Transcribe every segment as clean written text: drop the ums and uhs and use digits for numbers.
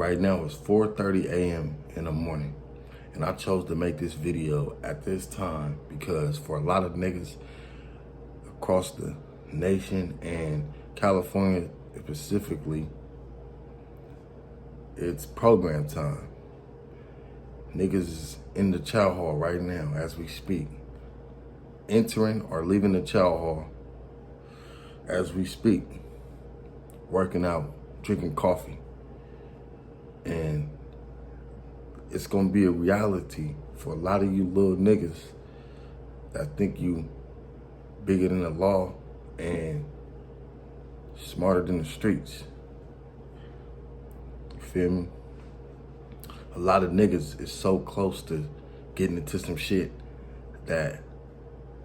Right now it's 4:30 a.m. in the morning, and I chose to make this video at this time because for a lot of niggas across the nation and California specifically, it's program time. Niggas is in the chow hall right now as we speak, entering or leaving the chow hall as we speak, working out, drinking coffee. And it's gonna be a reality for a lot of you little niggas that think you bigger than the law and smarter than the streets. You feel me? A lot of niggas is so close to getting into some shit that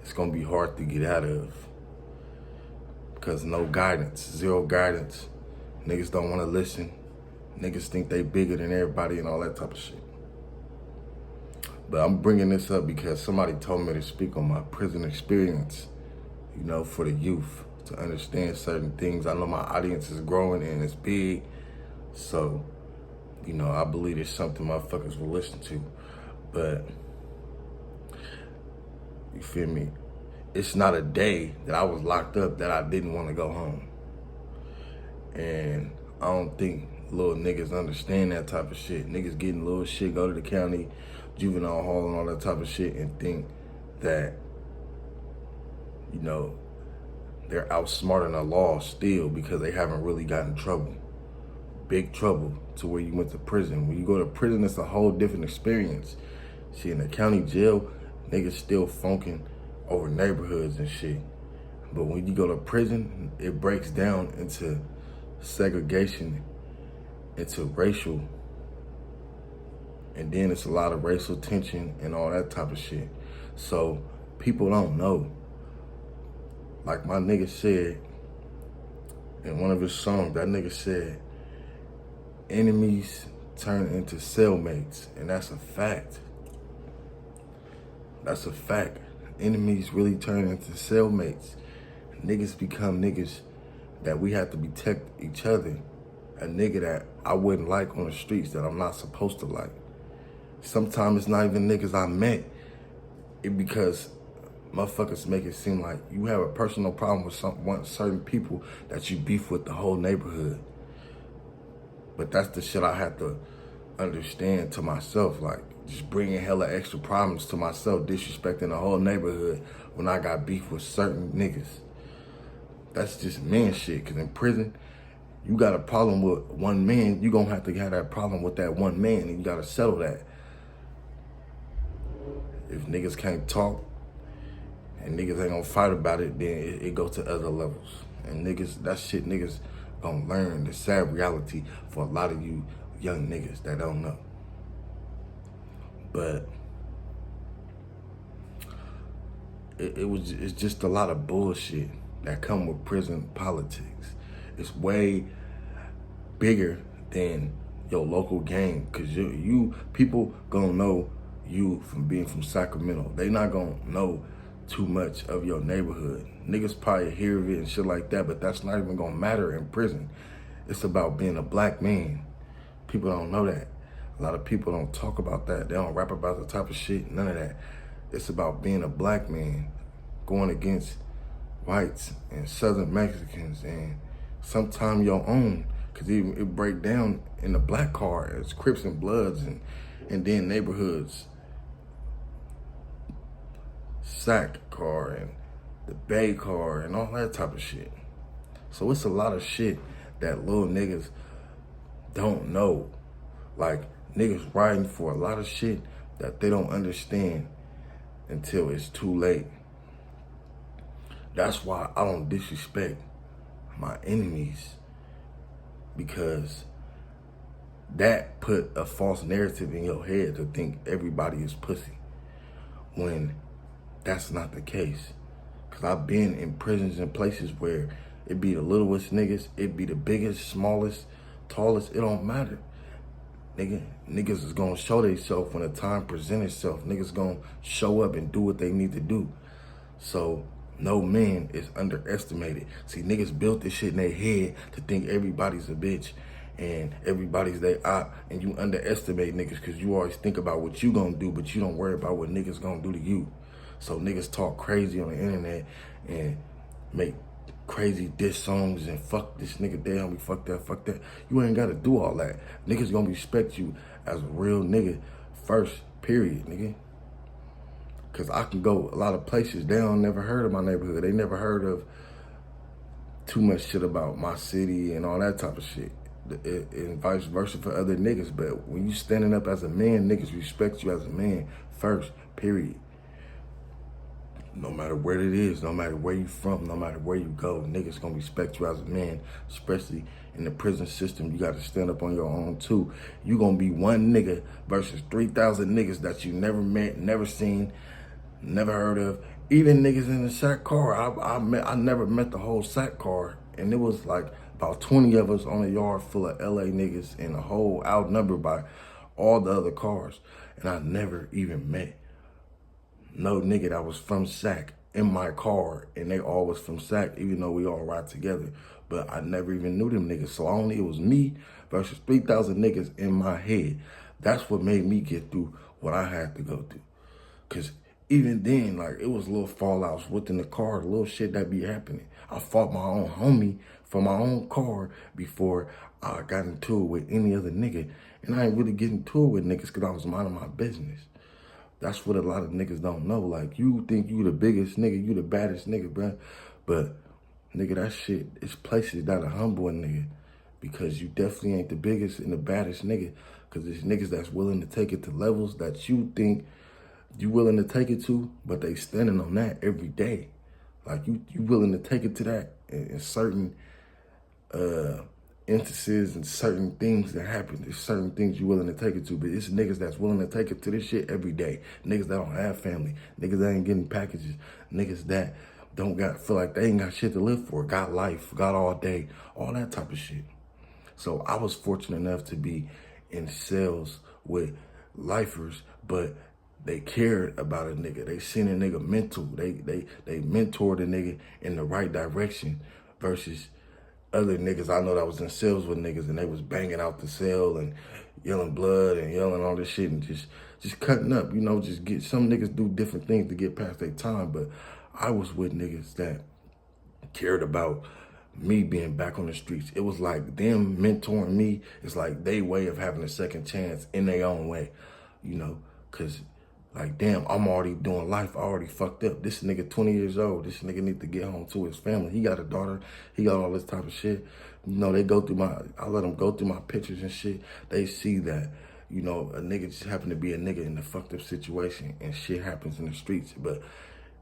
it's gonna be hard to get out of because no guidance, zero guidance. Niggas don't wanna listen. Niggas think they bigger than everybody and all that type of shit. But I'm bringing this up because somebody told me to speak on my prison experience, you know, for the youth to understand certain things. I know my audience is growing and it's big. So, you know, I believe it's something motherfuckers will listen to. But, you feel me? It's not a day that I was locked up that I didn't want to go home. And I don't think little niggas understand that type of shit. Niggas getting little shit, go to the county, juvenile hall and all that type of shit and think that, you know, they're outsmarting the law still because they haven't really gotten in trouble. Big trouble to where you went to prison. When you go to prison, it's a whole different experience. See, in the county jail, niggas still funking over neighborhoods and shit. But when you go to prison, it breaks down into segregation, into racial, and then it's a lot of racial tension and all that type of shit. So people don't know. Like my nigga said in one of his songs, that nigga said, enemies turn into cellmates, and that's a fact. That's a fact. Enemies really turn into cellmates. Niggas become niggas that we have to protect each other. A nigga that I wouldn't like on the streets that I'm not supposed to like. Sometimes it's not even niggas I met. It because motherfuckers make it seem like you have a personal problem with certain people that you beef with the whole neighborhood. But that's the shit I have to understand to myself, like just bringing hella extra problems to myself, disrespecting the whole neighborhood when I got beef with certain niggas. That's just man shit, cause in prison, you got a problem with one man, you gonna have to have that problem with that one man and you gotta settle that. If niggas can't talk and niggas ain't gonna fight about it, then it goes to other levels. And niggas, that shit niggas gonna learn the sad reality for a lot of you young niggas that don't know. But it's just a lot of bullshit that come with prison politics. It's way bigger than your local gang, cause you people gonna know you from being from Sacramento. They not gonna know too much of your neighborhood. Niggas probably hear of it and shit like that, but that's not even gonna matter in prison. It's about being a black man. People don't know that. A lot of people don't talk about that. They don't rap about the type of shit, none of that. It's about being a black man, going against whites and Southern Mexicans and sometimes your own, cause it break down in the black car as Crips and Bloods and then neighborhoods, Sac car and the Bay car and all that type of shit. So it's a lot of shit that little niggas don't know. Like niggas riding for a lot of shit that they don't understand until it's too late. That's why I don't disrespect my enemies, because that put a false narrative in your head to think everybody is pussy when that's not the case. Cause I've been in prisons and places where it be the littlest niggas, it be the biggest, smallest, tallest, it don't matter. Niggas is gonna show themselves when the time presents itself. Niggas gonna show up and do what they need to do. So no man is underestimated. See, niggas built this shit in their head to think everybody's a bitch and everybody's they op, and you underestimate niggas because you always think about what you gonna do, but you don't worry about what niggas gonna do to you. So niggas talk crazy on the internet and make crazy diss songs and fuck this nigga down, we fuck that, fuck that. You ain't gotta do all that. Niggas gonna respect you as a real nigga first, period, nigga. Cause I can go a lot of places, they don't never heard of my neighborhood. They never heard of too much shit about my city and all that type of shit. And vice versa for other niggas. But when you standing up as a man, niggas respect you as a man first, period. No matter where it is, no matter where you from, no matter where you go, niggas gonna respect you as a man, especially in the prison system. You gotta stand up on your own too. You gonna be one nigga versus 3,000 niggas that you never met, never seen, never heard of. Even niggas in the SAC car. I never met the whole SAC car, and it was like about 20 of us on a yard full of LA niggas and a whole outnumbered by all the other cars. And I never even met no nigga that was from SAC in my car, and they all was from SAC, even though we all ride together. But I never even knew them niggas. So only it was me versus 3,000 niggas in my head. That's what made me get through what I had to go through. Cause even then, like, it was little fallouts within the car, little shit that be happening. I fought my own homie for my own car before I got into it with any other nigga. And I ain't really getting into it with niggas cause I was minding my business. That's what a lot of niggas don't know. Like, you think you the biggest nigga, you the baddest nigga, bro. But, nigga, that shit, it's places that'll humble a nigga. Because you definitely ain't the biggest and the baddest nigga. Because there's niggas that's willing to take it to levels that you think you willing to take it to, but they standing on that every day. Like, you willing to take it to that in certain instances and certain things that happen. There's certain things you willing to take it to, but it's niggas that's willing to take it to this shit every day. Niggas that don't have family, niggas that ain't getting packages, niggas that don't feel like they ain't got shit to live for, got life, got all day, all that type of shit. So I was fortunate enough to be in cells with lifers, but they cared about a nigga. They seen a nigga mental. They mentored a nigga in the right direction versus other niggas I know that was in cells with niggas and they was banging out the cell and yelling blood and yelling all this shit and just cutting up, you know, just get, some niggas do different things to get past their time, but I was with niggas that cared about me being back on the streets. It was like them mentoring me. It's like they way of having a second chance in their own way, you know, cause like, damn, I'm already doing life. I already fucked up. This nigga 20 years old. This nigga need to get home to his family. He got a daughter. He got all this type of shit. You know, they go through I let them go through my pictures and shit. They see that, you know, a nigga just happened to be a nigga in a fucked up situation and shit happens in the streets, but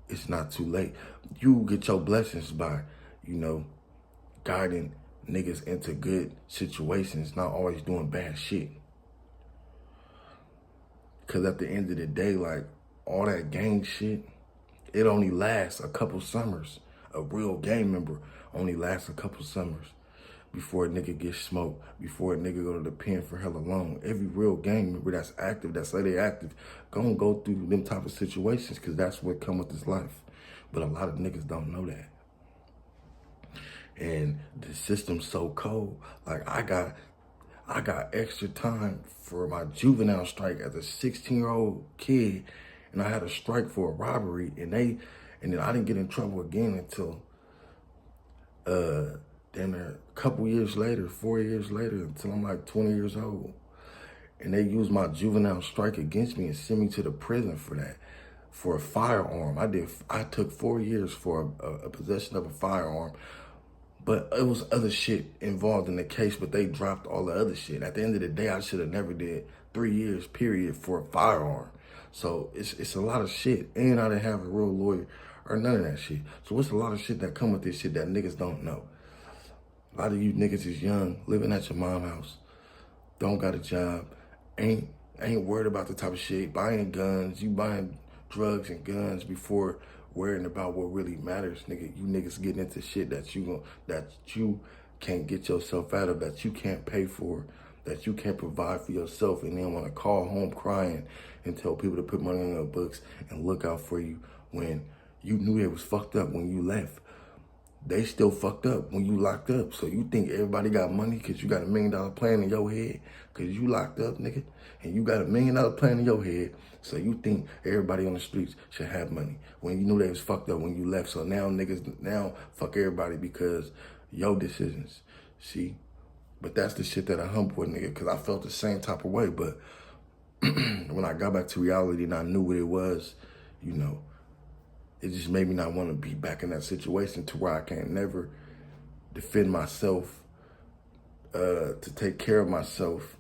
it's not too late. You get your blessings by, you know, guiding niggas into good situations, not always doing bad shit. Because at the end of the day, like, all that gang shit, it only lasts a couple summers. A real gang member only lasts a couple summers before a nigga gets smoked, before a nigga go to the pen for hella long. Every real gang member that's active, that say they active, gonna go through them type of situations because that's what come with this life. But a lot of niggas don't know that. And the system's so cold. Like, I got extra time for my juvenile strike as a 16-year-old kid, and I had a strike for a robbery, and then I didn't get in trouble again until then a couple years later, 4 years later, until I'm like 20 years old. And they used my juvenile strike against me and sent me to the prison for that, for a firearm. I took 4 years for a possession of a firearm. But it was other shit involved in the case, but they dropped all the other shit. At the end of the day, I should have never did 3 years, period, for a firearm. So it's a lot of shit. And I didn't have a real lawyer or none of that shit. So it's a lot of shit that come with this shit that niggas don't know. A lot of you niggas is young, living at your mom's house, don't got a job, ain't worried about the type of shit, buying guns, you buying drugs and guns before worrying about what really matters, nigga. You niggas getting into shit that you can't get yourself out of, that you can't pay for, that you can't provide for yourself, and then want to call home crying and tell people to put money in their books and look out for you when you knew it was fucked up when you left. they still fucked up when you locked up. So you think everybody got money because you got $1 million plan in your head because you locked up, nigga, and you got $1 million plan in your head. So you think everybody on the streets should have money when you knew they was fucked up when you left. So now niggas, now fuck everybody because your decisions. See, but that's the shit that I hump with, nigga, because I felt the same type of way. But when I got back to reality and I knew what it was, you know, it just made me not want to be back in that situation to where I can't never defend myself, to take care of myself,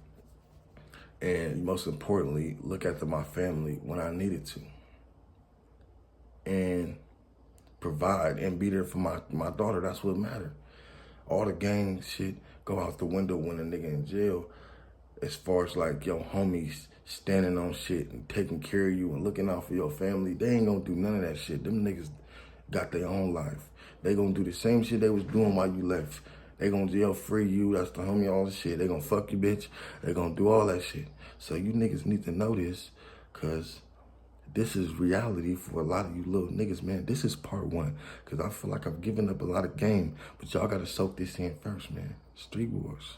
and most importantly, look after my family when I needed to, and provide and be there for my daughter. That's what mattered. All the gang shit go out the window when a nigga in jail, as far as like your homies standing on shit and taking care of you and looking out for your family. They ain't gonna do none of that shit. Them niggas got their own life. They gonna do the same shit they was doing while you left. They gonna jail free you, that's the homie, all the shit. They gonna fuck you, bitch. They gonna do all that shit. So you niggas need to know this, cause this is reality for a lot of you little niggas, man. This is part one, cause I feel like I've given up a lot of game, but y'all gotta soak this in first, man. Street wars.